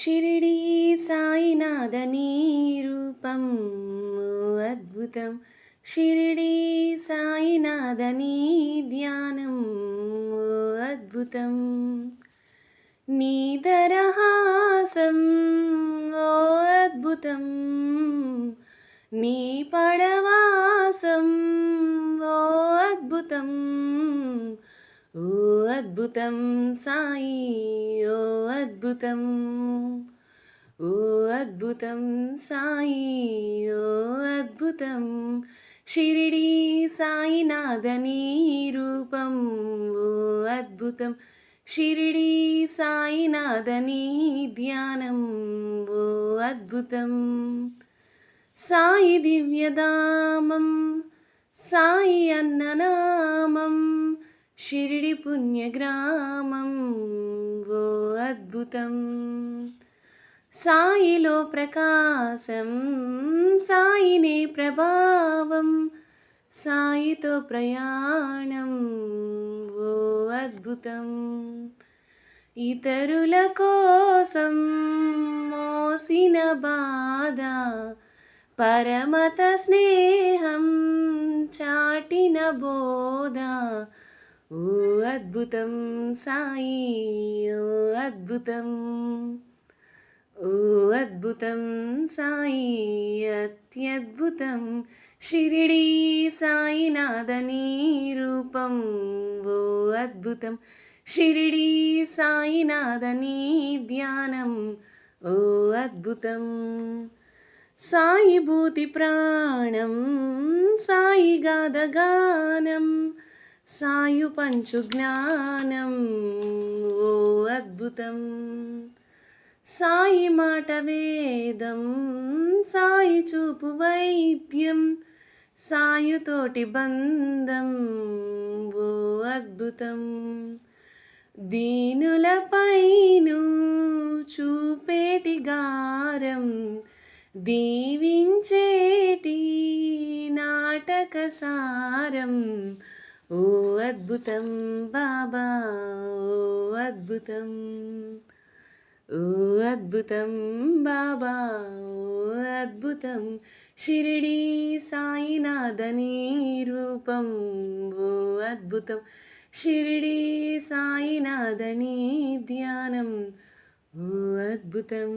షిరిడీ సాయినాథనీ రూపం ఓ అద్భుతం. షిరిడీ సాయినాథనీ ధ్యానం ఓ అద్భుతం. నీ దరహాసం ఓ అద్భుతం. నీ పడవాసం ఓ అద్భుతం. ఓ అద్భుతం సాయి ఓ అద్భుతం. ఓ అద్భుతం సాయి ఓ అద్భుతం. షిరిడీ సాయినాథనీ రూపం ఓ అద్భుతం. షిరిడీ సాయినాథనీ ధ్యానం ఓ అద్భుతం. సాయి దివ్యధామం సాయి అన్ననామం షిరిడి పుణ్యగ్రామం ఓ అద్భుతం. సాయిలో ప్రకాశం సాయినే ప్రభావం సాయితో ప్రయాణం ఓ అద్భుతం. ఇతరుల కోసం మోసిన బాధ పరమత స్నేహం చాటిన బోధ ఓ అద్భుతం సాయి ఓ అద్భుతం. ఓ అద్భుతం సాయి అత్యద్భుతం. షిరిడీ సాయినాథనీ రూపం ఓ అద్భుతం. షిరిడీ సాయినాథనీ ధ్యానం ఓ అద్భుతం. సాయి భూతి ప్రాణం సాయి గాథగానం సాయు పంచు జ్ఞానం ఓ అద్భుతం. సాయి మాట వేదం సాయి చూపు వైద్యం సాయుతోటి బంధం ఓ అద్భుతం. దీనులపైను చూపేటి గారం దీవించేటి నాటక సారం ఓ అద్భుతం బాబా ఓ అద్భుతం. ఓ అద్భుతం బాబా ఓ అద్భుతం. షిరిడీ సాయినాథనీ రూపం ఓ అద్భుతం. షిరిడీ సాయినాథనీ ధ్యానం ఓ అద్భుతం.